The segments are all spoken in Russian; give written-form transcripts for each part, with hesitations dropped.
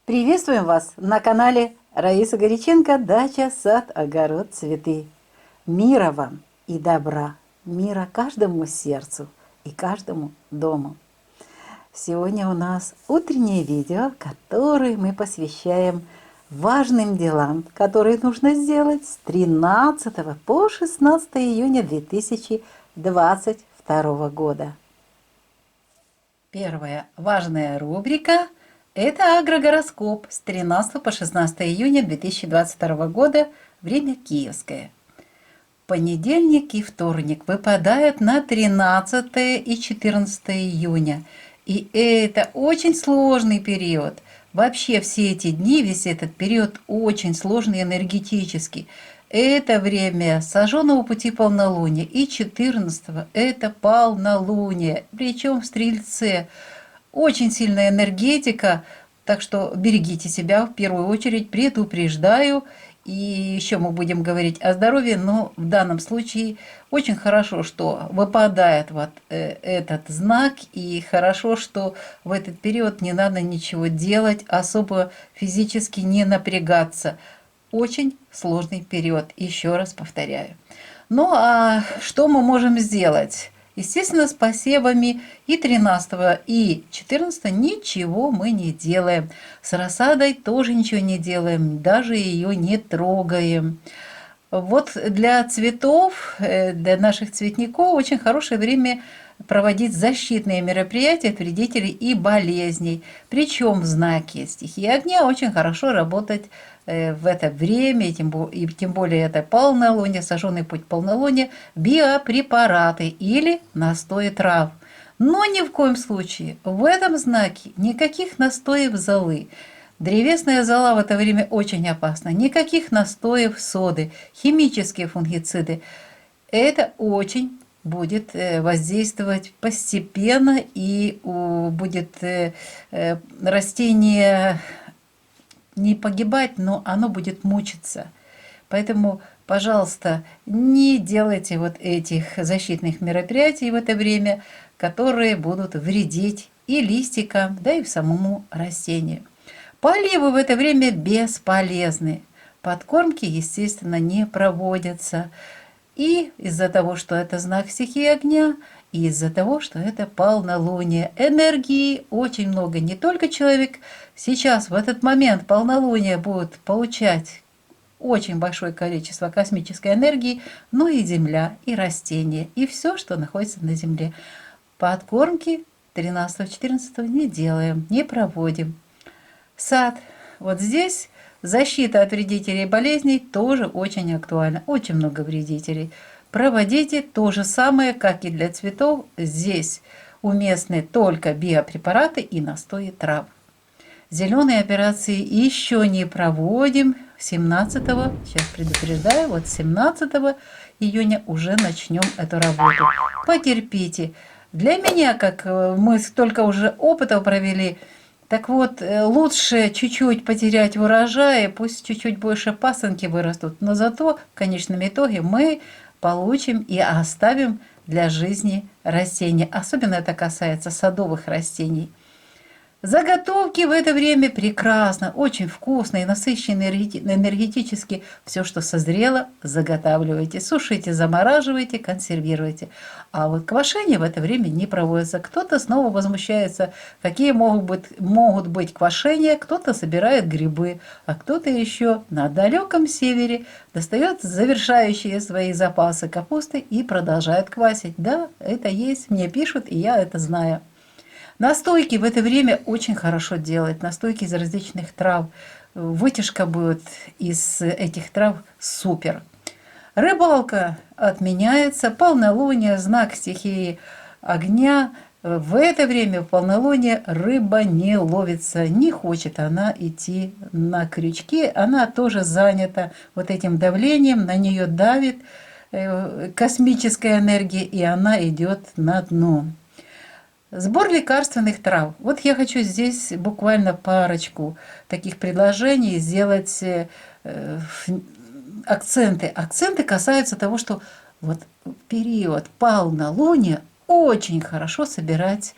Приветствуем вас на канале Раиса Горяченко «Дача, сад, огород, цветы». Мира вам и добра, мира каждому сердцу и каждому дому. Сегодня у нас утреннее видео, которое мы посвящаем важным делам, которые нужно сделать с 13 по 16 июня 2022 года. Первая важная рубрика – это агрогороскоп с 13 по 16 июня 2022 года, время киевское. Понедельник и вторник выпадают на 13 и 14 июня. И это очень сложный период. Вообще все эти дни, весь этот период очень сложный энергетически. Это время сожженного пути полнолуния. И 14-го это полнолуние, причем в Стрельце. Очень сильная энергетика, так что берегите себя в первую очередь, предупреждаю. И еще мы будем говорить о здоровье, но в данном случае очень хорошо, что выпадает вот этот знак, и хорошо, что в этот период не надо ничего делать, особо физически не напрягаться. Очень сложный период, еще раз повторяю. Ну а что мы можем сделать? Естественно, с посевами и 13 и 14 ничего мы не делаем. С рассадой тоже ничего не делаем, даже ее не трогаем. Вот для цветов, для наших цветников очень хорошее время проводить защитные мероприятия от вредителей и болезней. Причем в знаке стихии огня очень хорошо работать в это время, и тем более это полнолуние, сожженный путь полнолуния, биопрепараты или настои трав. Но ни в коем случае в этом знаке никаких настоев золы. Древесная зола в это время очень опасна. Никаких настоев соды, химические фунгициды. Это очень будет воздействовать постепенно, и будет растение не погибать, но оно будет мучиться. Поэтому, пожалуйста, не делайте вот этих защитных мероприятий в это время, которые будут вредить и листикам, да и самому растению. Поливы в это время бесполезны. Подкормки, естественно, не проводятся. И из-за того, что это знак стихии огня, и из-за того, что это полнолуние. Энергии очень много. Не только человек сейчас, в этот момент полнолуния будет получать очень большое количество космической энергии, но и Земля, и растения, и все, что находится на Земле. Подкормки 13-14 не делаем, не проводим. Сад. Вот здесь защита от вредителей и болезней тоже очень актуальна. Очень много вредителей. Проводите то же самое, как и для цветов. Здесь уместны только биопрепараты и настои трав. Зеленые операции еще не проводим. 17-го, сейчас предупреждаю, вот 17 июня уже начнем эту работу. Потерпите. Для меня, как мы столько уже опытов провели, так вот, лучше чуть-чуть потерять в урожае, пусть чуть-чуть больше пасынки вырастут, но зато в конечном итоге мы получим и оставим для жизни растения. Особенно это касается садовых растений. Заготовки в это время прекрасно, очень вкусно и насыщенно энергетически. Все, что созрело, заготавливайте, сушите, замораживайте, консервируйте. А вот квашение в это время не проводится. Кто-то снова возмущается, какие могут быть квашения, кто-то собирает грибы, а кто-то еще на далеком севере достает завершающие свои запасы капусты и продолжает квасить. Да, это есть, мне пишут, и я это знаю. Настойки в это время очень хорошо делать. Настойки из различных трав. Вытяжка будет из этих трав супер. Рыбалка отменяется. Полнолуние, знак стихии огня. В это время, в полнолуние, рыба не ловится. Не хочет она идти на крючки. Она тоже занята вот этим давлением. На нее давит космическая энергия, и она идет на дно. Сбор лекарственных трав. Вот я хочу здесь буквально парочку таких предложений сделать, акценты. Акценты касаются того, что вот в период полнолуния очень хорошо собирать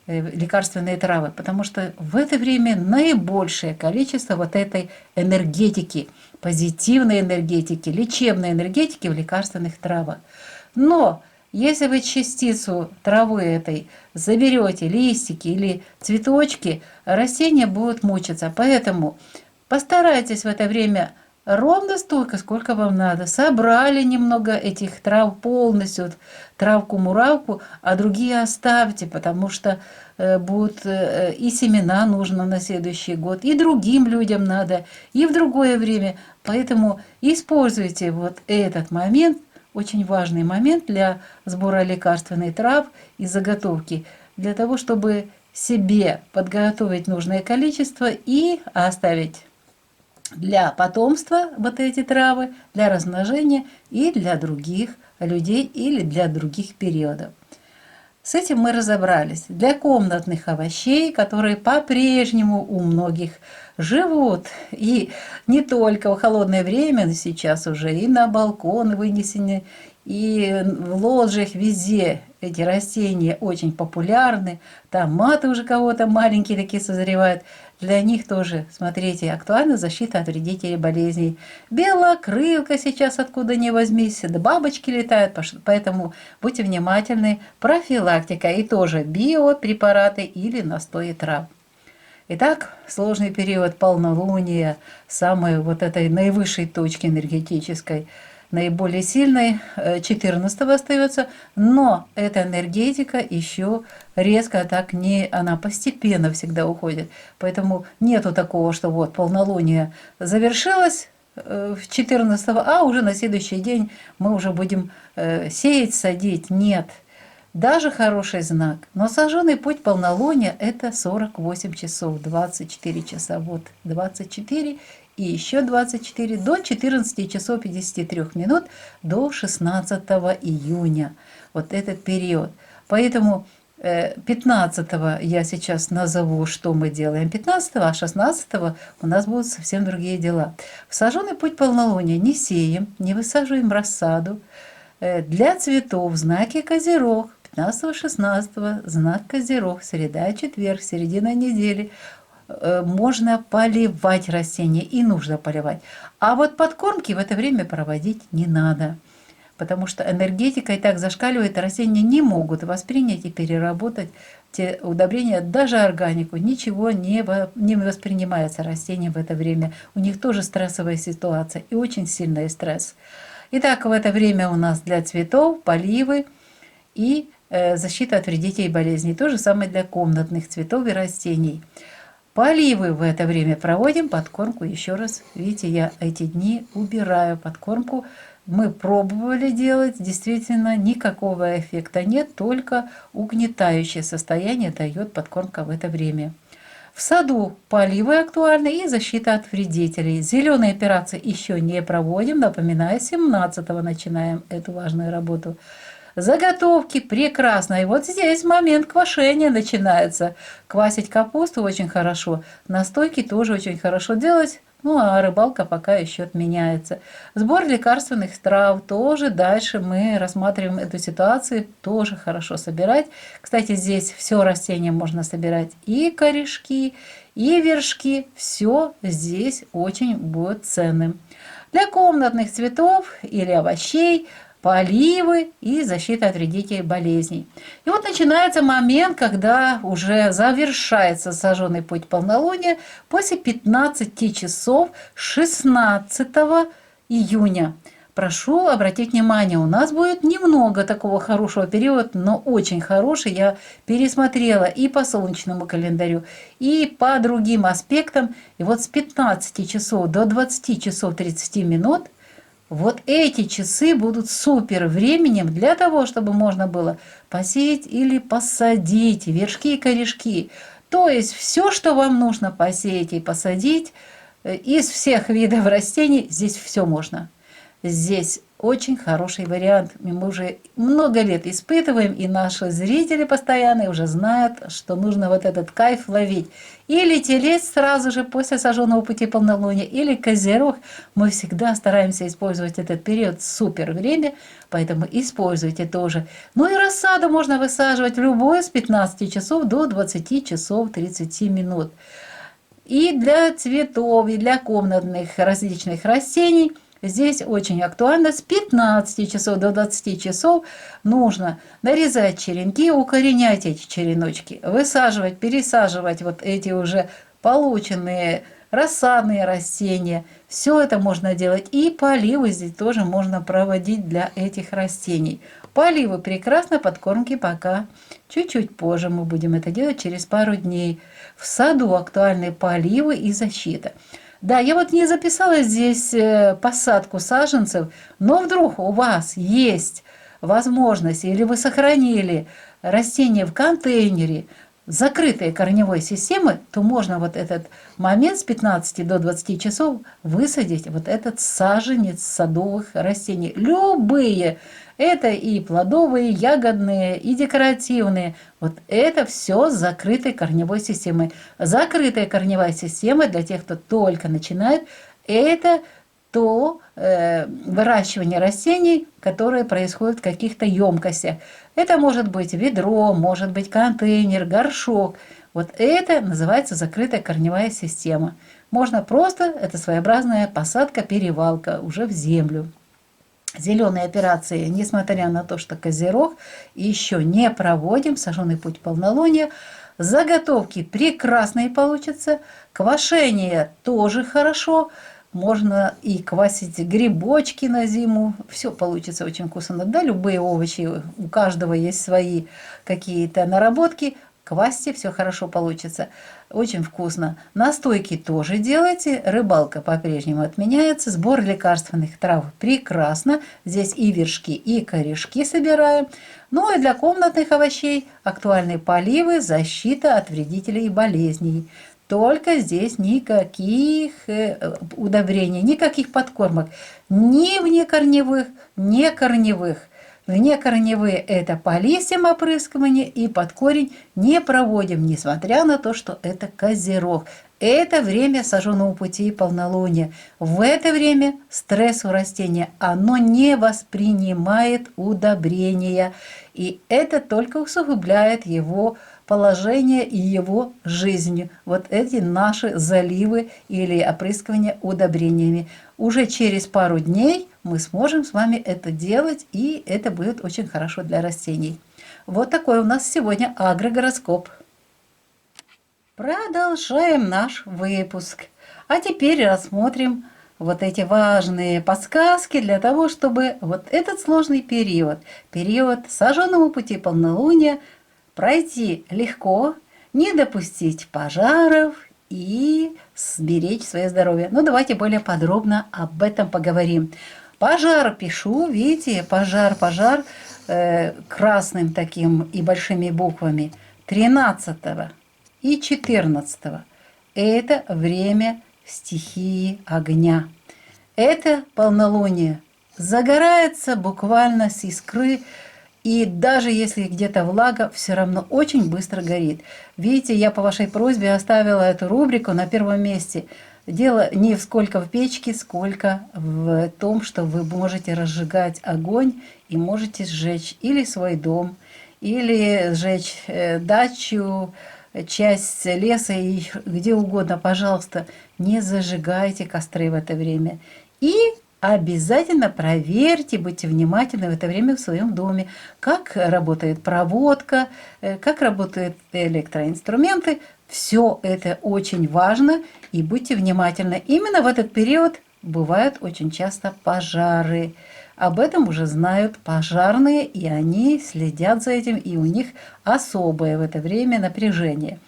лекарственные травы, потому что в это время наибольшее количество вот этой энергетики, позитивной энергетики, лечебной энергетики в лекарственных травах. Но если вы частицу травы этой заберете, листики или цветочки, растения будут мучиться. Поэтому постарайтесь в это время ровно столько, сколько вам надо. Собрали немного этих трав полностью, вот, травку-муравку, а другие оставьте, потому что будут и семена нужно на следующий год, и другим людям надо, и в другое время. Поэтому используйте вот этот момент, очень важный момент для сбора лекарственных трав и заготовки, для того, чтобы себе подготовить нужное количество и оставить для потомства вот эти травы, для размножения и для других людей или для других периодов. С этим мы разобрались. Для комнатных овощей, которые по-прежнему у многих живут, и не только в холодное время, но сейчас уже и на балконы вынесены, и в лоджиях везде эти растения очень популярны. Томаты уже кого-то маленькие такие созревают. Для них тоже, смотрите, актуальна защита от вредителей болезней. Белокрылка сейчас откуда ни возьмись, да бабочки летают, поэтому будьте внимательны. Профилактика и тоже биопрепараты или настои трав. Итак, сложный период полнолуния, самой вот этой наивысшей точки энергетической, наиболее сильной, 14 остается, но эта энергетика еще резко так не, она постепенно всегда уходит. Поэтому нету такого, что вот полнолуние завершилось в 14, а уже на следующий день мы уже будем сеять, садить. Нет. Даже хороший знак. Но сожженный путь полнолуния – это 48 часов, 24 часа. Вот 24 и еще 24 до 14 часов 53 минут до 16 июня. Вот этот период. Поэтому 15 я сейчас назову, что мы делаем 15, а 16 у нас будут совсем другие дела. В сожженный путь полнолуния не сеем, не высаживаем рассаду. Для цветов знаки Козерог. 15-16 знак Козерог, среда и четверг, середина недели. Можно поливать растения и нужно поливать. А вот подкормки в это время проводить не надо, потому что энергетика и так зашкаливает, растения не могут воспринять и переработать те удобрения, даже органику. Ничего не воспринимается растением в это время. У них тоже стрессовая ситуация и очень сильный стресс. Итак, в это время у нас для цветов поливы и защита от вредителей и болезней. То же самое для комнатных цветов и растений. Поливы в это время проводим, подкормку еще раз. Видите, я эти дни убираю подкормку. Мы пробовали делать, действительно никакого эффекта нет, только угнетающее состояние дает подкормка в это время. В саду поливы актуальны и защита от вредителей. Зеленые операции еще не проводим, напоминаю, 17-го начинаем эту важную работу. Заготовки прекрасно. И вот здесь момент квашения начинается. Квасить капусту очень хорошо. Настойки тоже очень хорошо делать. Ну, а рыбалка пока еще отменяется. Сбор лекарственных трав тоже. Дальше мы рассматриваем эту ситуацию. Тоже хорошо собирать. Кстати, здесь все растения можно собирать. И корешки, и вершки. Все здесь очень будет ценным. Для комнатных цветов или овощей поливы и защита от вредителей болезней. И вот начинается момент, когда уже завершается сожженный путь полнолуния после 15 часов 16 июня. Прошу обратить внимание, у нас будет немного такого хорошего периода, но очень хороший. Я пересмотрела и по солнечному календарю, и по другим аспектам. И вот с 15 часов до 20 часов 30 минут вот эти часы будут супер временем для того, чтобы можно было посеять или посадить вершки и корешки. То есть все, что вам нужно посеять и посадить, из всех видов растений, здесь все можно. Здесь очень хороший вариант. Мы уже много лет испытываем, и наши зрители постоянные уже знают, что нужно вот этот кайф ловить. Или телец сразу же после сожженного пути полнолуния, или козерог. Мы всегда стараемся использовать этот период, супер время, поэтому используйте тоже. Ну и рассаду можно высаживать любой с 15 часов до 20 часов 30 минут. И для цветов, и для комнатных различных растений здесь очень актуально. С 15 часов до 20 часов нужно нарезать черенки, укоренять эти череночки, высаживать, пересаживать вот эти уже полученные рассадные растения. Все это можно делать. И поливы здесь тоже можно проводить для этих растений. Поливы прекрасно, подкормки пока. Чуть-чуть позже мы будем это делать, через пару дней. В саду актуальны поливы и защита. Да, я вот не записала здесь посадку саженцев, но вдруг у вас есть возможность, или вы сохранили растение в контейнере, закрытой корневой системы, то можно вот этот момент с 15 до 20 часов высадить вот этот саженец садовых растений. Любые. Это и плодовые, и ягодные, и декоративные. Вот это все с закрытой корневой системой. Закрытая корневая система для тех, кто только начинает, это то выращивание растений, которое происходит в каких-то емкостях. Это может быть ведро, может быть контейнер, горшок. Вот это называется закрытая корневая система. Можно просто, это своеобразная посадка-перевалка уже в землю. Зеленые операции, несмотря на то, что козерог, еще не проводим, сожженный путь полнолуния. Заготовки прекрасные получатся, квашение тоже хорошо. Можно и квасить грибочки на зиму. Все получится очень вкусно. Да, любые овощи, у каждого есть свои какие-то наработки. Квасьте, все хорошо получится. Очень вкусно. Настойки тоже делайте. Рыбалка по-прежнему отменяется. Сбор лекарственных трав прекрасно. Здесь и вершки, и корешки собираем. Ну и для комнатных овощей актуальны поливы, защита от вредителей и болезней. Только здесь никаких удобрений, никаких подкормок. Ни внекорневых, ни корневых. Внекорневые – это по листьям опрыскивание, и под корень не проводим, несмотря на то, что это козерог. Это время сожженного пути и полнолуния. В это время стресс у растения, оно не воспринимает удобрения. И это только усугубляет его положение и его жизнь. Вот эти наши заливы или опрыскивания удобрениями. Уже через пару дней мы сможем с вами это делать, и это будет очень хорошо для растений. Вот такой у нас сегодня агрогороскоп. Продолжаем наш выпуск. А теперь рассмотрим вот эти важные подсказки для того, чтобы вот этот сложный период сожженного пути полнолуния пройти легко, не допустить пожаров и сберечь свое здоровье. Ну, давайте более подробно об этом поговорим. Пожар пишу, видите, пожар красным таким и большими буквами 13 и 14. Это время стихии огня. Это полнолуние загорается буквально с искры, и даже если где-то влага, все равно очень быстро горит. Видите, я по вашей просьбе оставила эту рубрику на первом месте. Дело не сколько в печке, сколько в том, что вы можете разжигать огонь и можете сжечь или свой дом, или сжечь дачу, часть леса и где угодно. Пожалуйста, не зажигайте костры в это время. И обязательно проверьте, будьте внимательны в это время в своем доме, как работает проводка, как работают электроинструменты. Все это очень важно, и будьте внимательны. Именно в этот период бывают очень часто пожары. Об этом уже знают пожарные, и они следят за этим, и у них особое в это время напряжение.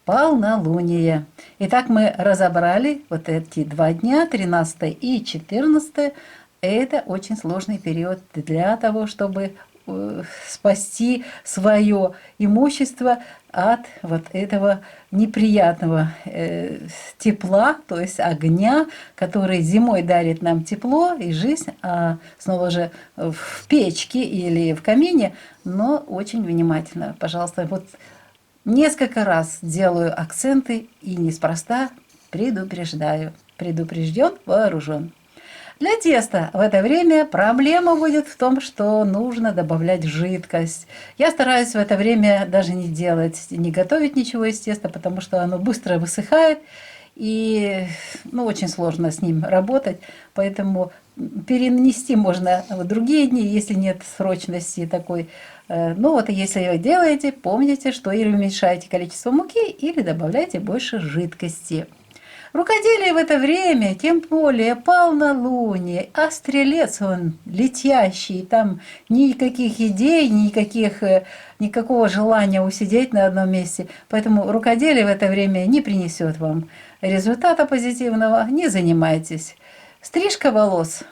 Полнолуние. Итак, мы разобрали вот эти 2 дня, 13 и 14. Это очень сложный период для того, чтобы спасти свое имущество от вот этого неприятного тепла, то есть огня, который зимой дарит нам тепло и жизнь, а снова же в печке или в камине, но очень внимательно, пожалуйста. Вот несколько раз делаю акценты и неспроста предупреждаю. Предупрежден, вооружен. Для теста в это время проблема будет в том, что нужно добавлять жидкость. Я стараюсь в это время даже не делать, не готовить ничего из теста, потому что оно быстро высыхает, и очень сложно с ним работать, поэтому перенести можно в другие дни, если нет срочности такой. Если вы делаете, помните, что или уменьшаете количество муки, или добавляйте больше жидкости. Рукоделие в это время, тем более полнолуние, а стрелец он летящий, там никаких идей, никакого желания усидеть на одном месте. Поэтому рукоделие в это время не принесет вам результата позитивного, не занимайтесь. Стрижка волос.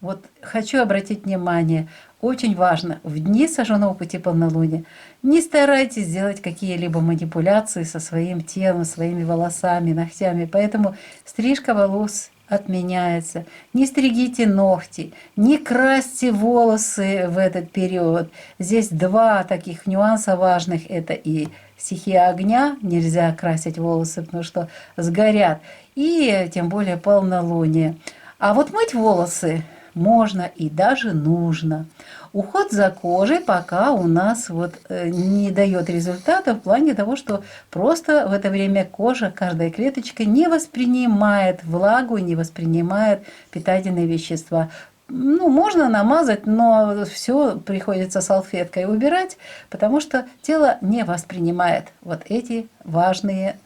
Вот хочу обратить внимание, очень важно, в дни сожженного пути полнолуния не старайтесь делать какие-либо манипуляции со своим телом, своими волосами, ногтями. Поэтому стрижка волос отменяется. Не стригите ногти, не красьте волосы в этот период. Здесь два таких нюанса важных. Это и стихия огня, нельзя красить волосы, потому что сгорят. И тем более полнолуние. А вот мыть волосы можно и даже нужно. Уход за кожей пока у нас не дает результата в плане того, что просто в это время кожа, каждая клеточка не воспринимает влагу, не воспринимает питательные вещества. Можно намазать, но все приходится салфеткой убирать, потому что тело не воспринимает вот эти важные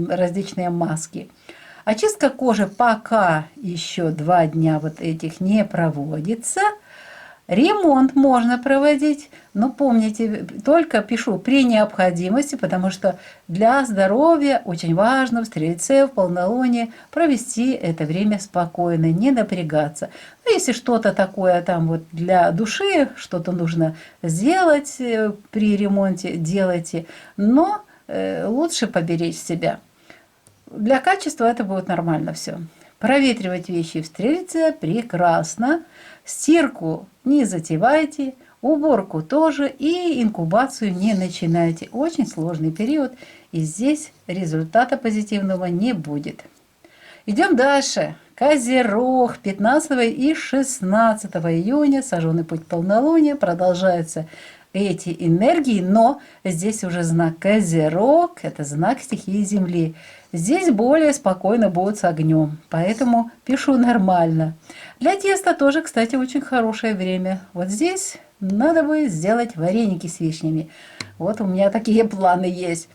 различные маски. Очистка кожи пока еще 2 дня вот этих не проводится. Ремонт можно проводить, но помните, только пишу при необходимости, потому что для здоровья очень важно в Стрельце, в полнолуние провести это время спокойно, не напрягаться. Если что-то такое там для души, что-то нужно сделать при ремонте, делайте, но лучше поберечь себя. Для качества это будет нормально все. Проветривать вещи в Стрельце прекрасно. Стирку не затевайте, уборку тоже и инкубацию не начинайте. Очень сложный период, и здесь результата позитивного не будет. Идем дальше. Козерог, 15 и 16 июня, сожженный путь полнолуния, продолжаются эти энергии, но здесь уже знак Козерог, это знак стихии Земли. Здесь более спокойно будет с огнем, поэтому пишу нормально. Для теста тоже, кстати, очень хорошее время. Вот здесь надо бы сделать вареники с вишнями. Вот у меня такие планы есть.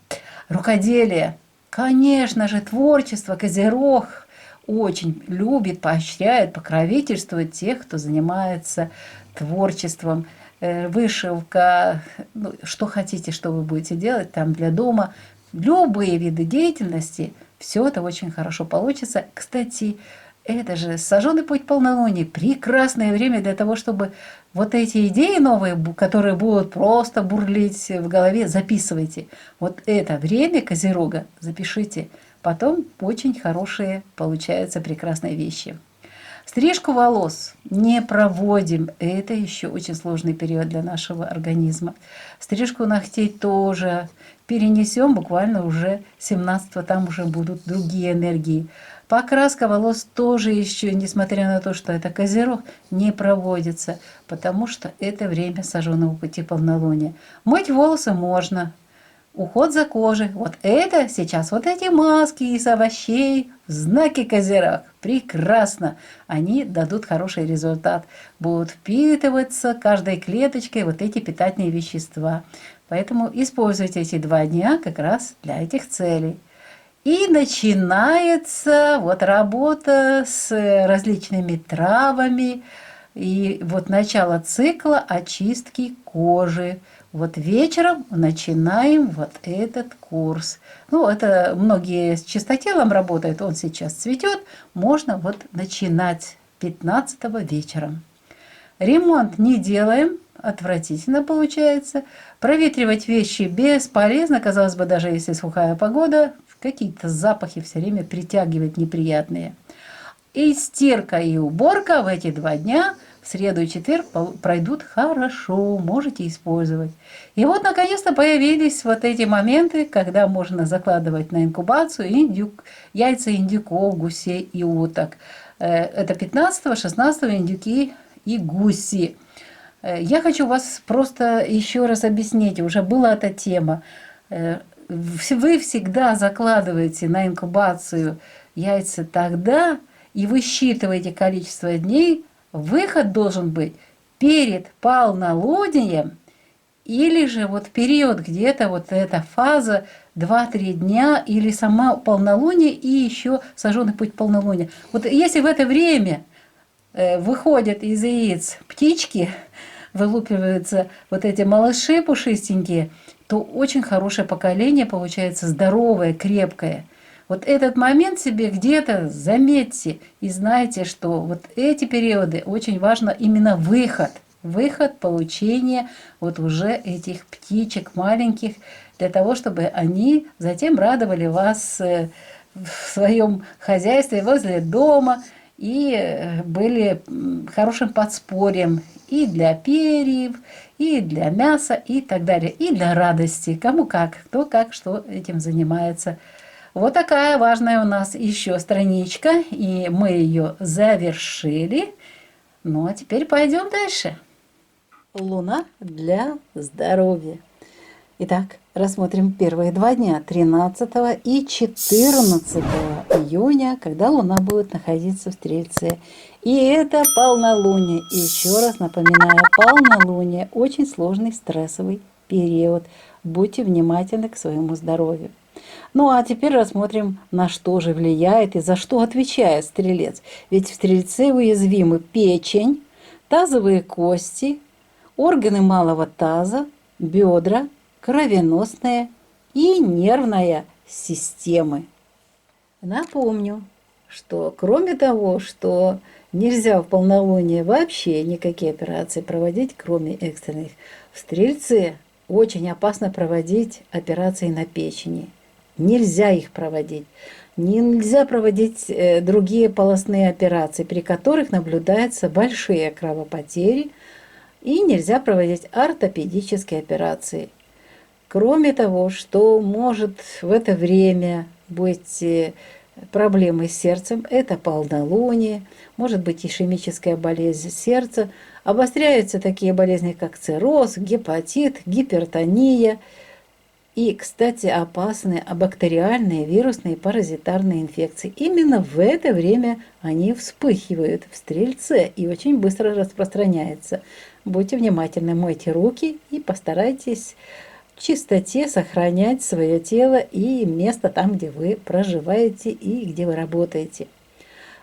Рукоделие. Конечно же, творчество, Козерог очень любит, поощряет, покровительствует тех, кто занимается творчеством. Вышивка, что хотите, что вы будете делать там для дома. Любые виды деятельности, все это очень хорошо получится. Кстати, это же сожженный путь полнолуния, прекрасное время для того, чтобы вот эти идеи новые, которые будут просто бурлить в голове, записывайте. Вот это время Козерога запишите. Потом очень хорошие получаются прекрасные вещи. Стрижку волос не проводим. Это еще очень сложный период для нашего организма. Стрижку ногтей тоже перенесем буквально уже 17-го. Там уже будут другие энергии. Покраска волос тоже еще, несмотря на то, что это Козерог, не проводится, потому что это время сожженного пути полнолуния. Мыть волосы можно. Уход за кожей. Вот это сейчас, вот эти маски из овощей, знаки Козерог. Прекрасно. Они дадут хороший результат. Будут впитываться каждой клеточкой вот эти питательные вещества. Поэтому используйте эти 2 дня как раз для этих целей. И начинается работа с различными травами. И начало цикла очистки кожи. Вечером начинаем этот курс. Это многие с чистотелом работают, он сейчас цветет. Можно начинать 15-го вечером. Ремонт не делаем, отвратительно получается. Проветривать вещи бесполезно, казалось бы, даже если сухая погода, какие-то запахи все время притягивать неприятные. И стирка, и уборка в эти 2 дня, в среду и четверг, пройдут хорошо, можете использовать. И вот, наконец-то, появились вот эти моменты, когда можно закладывать на инкубацию яйца индюков, гусей и уток. Это 15-16 индюки и гуси. Я хочу вас просто еще раз объяснить, уже была эта тема. Вы всегда закладываете на инкубацию яйца тогда, и высчитываете количество дней, выход должен быть перед полнолунием, или же вот период где-то вот эта фаза 2-3 дня, или сама полнолуние и еще сожженный путь полнолуния. Вот если в это время выходят из яиц птички, вылупиваются вот эти малыши пушистенькие, то очень хорошее поколение получается, здоровое, крепкое. Вот этот момент себе где-то заметьте и знайте, что вот эти периоды очень важно именно выход получения вот уже этих птичек маленьких, для того, чтобы они затем радовали вас в своем хозяйстве возле дома и были хорошим подспорьем и для перьев, и для мяса, и так далее, и для радости, кому как, кто как, что этим занимается. Вот такая важная у нас еще страничка, и мы ее завершили. Ну а теперь пойдем дальше. Луна для здоровья. Итак, рассмотрим первые 2 дня, 13 и 14 июня, когда Луна будет находиться в Стрельце. И это полнолуние. И еще раз напоминаю, полнолуние – очень сложный стрессовый период. Будьте внимательны к своему здоровью. Ну а теперь рассмотрим, на что же влияет и за что отвечает Стрелец. Ведь в Стрельце уязвимы печень, тазовые кости, органы малого таза, бедра, кровеносная и нервная системы. Напомню, что кроме того, что нельзя в полнолуние вообще никакие операции проводить, кроме экстренных, в Стрельце очень опасно проводить операции на печени. Нельзя их проводить. Нельзя проводить другие полостные операции, при которых наблюдаются большие кровопотери, и нельзя проводить ортопедические операции. Кроме того, что может в это время быть проблемы с сердцем, это полнолуние, может быть ишемическая болезнь сердца, обостряются такие болезни, как цирроз, гепатит, гипертония и, кстати, опасные бактериальные, вирусные, паразитарные инфекции. Именно в это время они вспыхивают в Стрельце и очень быстро распространяются. Будьте внимательны, мойте руки и постарайтесь в чистоте сохранять свое тело и место там, где вы проживаете и где вы работаете.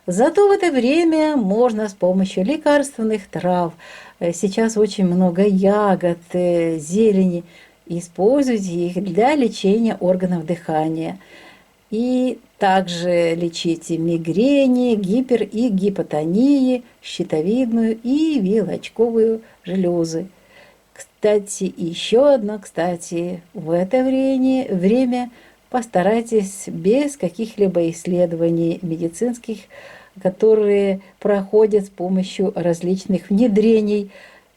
Зато в это время можно с помощью лекарственных трав, сейчас очень много ягод, зелени, используйте их для лечения органов дыхания. И также лечите мигрени, гипер- и гипотонии, щитовидную и вилочковую железы. Кстати, еще одно, в это время постарайтесь без каких-либо исследований медицинских, которые проходят с помощью различных внедрений,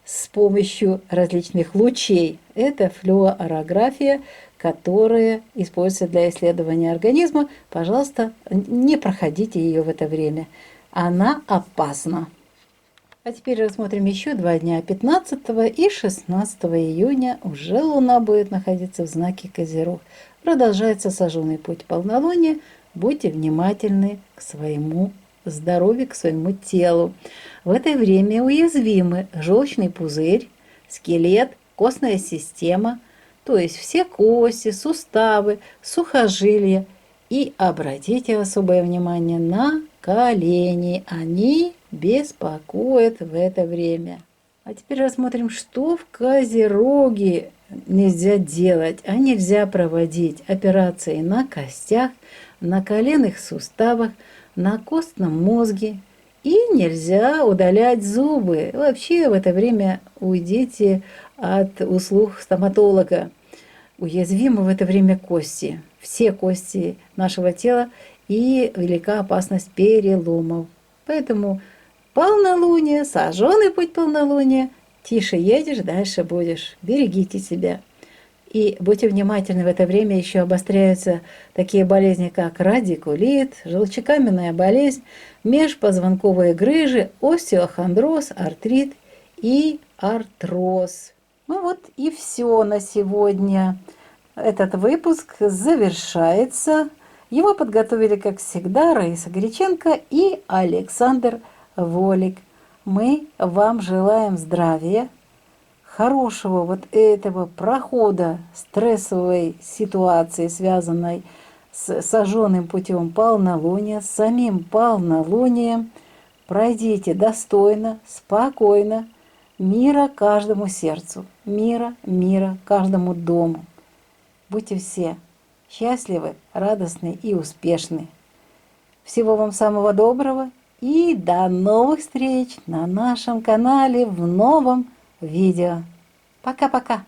с помощью различных лучей. Это флюорография, которая используется для исследования организма. Пожалуйста, не проходите ее в это время. Она опасна. А теперь рассмотрим еще 2 дня, 15 и 16 июня. Уже Луна будет находиться в знаке Козерог. Продолжается сожженный путь полнолуния. Будьте внимательны к своему здоровью, к своему телу. В это время уязвимы желчный пузырь, скелет, костная система, то есть все кости, суставы, сухожилия. И обратите особое внимание на колени. Они беспокоят в это время. А теперь рассмотрим, что в Козероге нельзя делать. А нельзя проводить операции на костях, на коленных суставах, на костном мозге И нельзя удалять зубы. Вообще в это время уйдите от услуг стоматолога. Уязвимы в это время кости, все кости нашего тела, и велика опасность переломов. Поэтому полнолуние, сожженный путь полнолуния, тише едешь, дальше будешь. Берегите себя. И будьте внимательны, в это время еще обостряются такие болезни, как радикулит, желчекаменная болезнь, межпозвонковые грыжи, остеохондроз, артрит и артроз. Ну вот и все на сегодня. Этот выпуск завершается. Его подготовили, как всегда, Раиса Греченко и Александр Волик. Мы вам желаем здравия, хорошего вот этого прохода стрессовой ситуации, связанной с сожженным путем полнолуния, с самим полнолунием. Пройдите достойно, спокойно, мира каждому сердцу, мира каждому дому. Будьте все счастливы, радостны и успешны. Всего вам самого доброго и до новых встреч на нашем канале в новом видео. Пока-пока!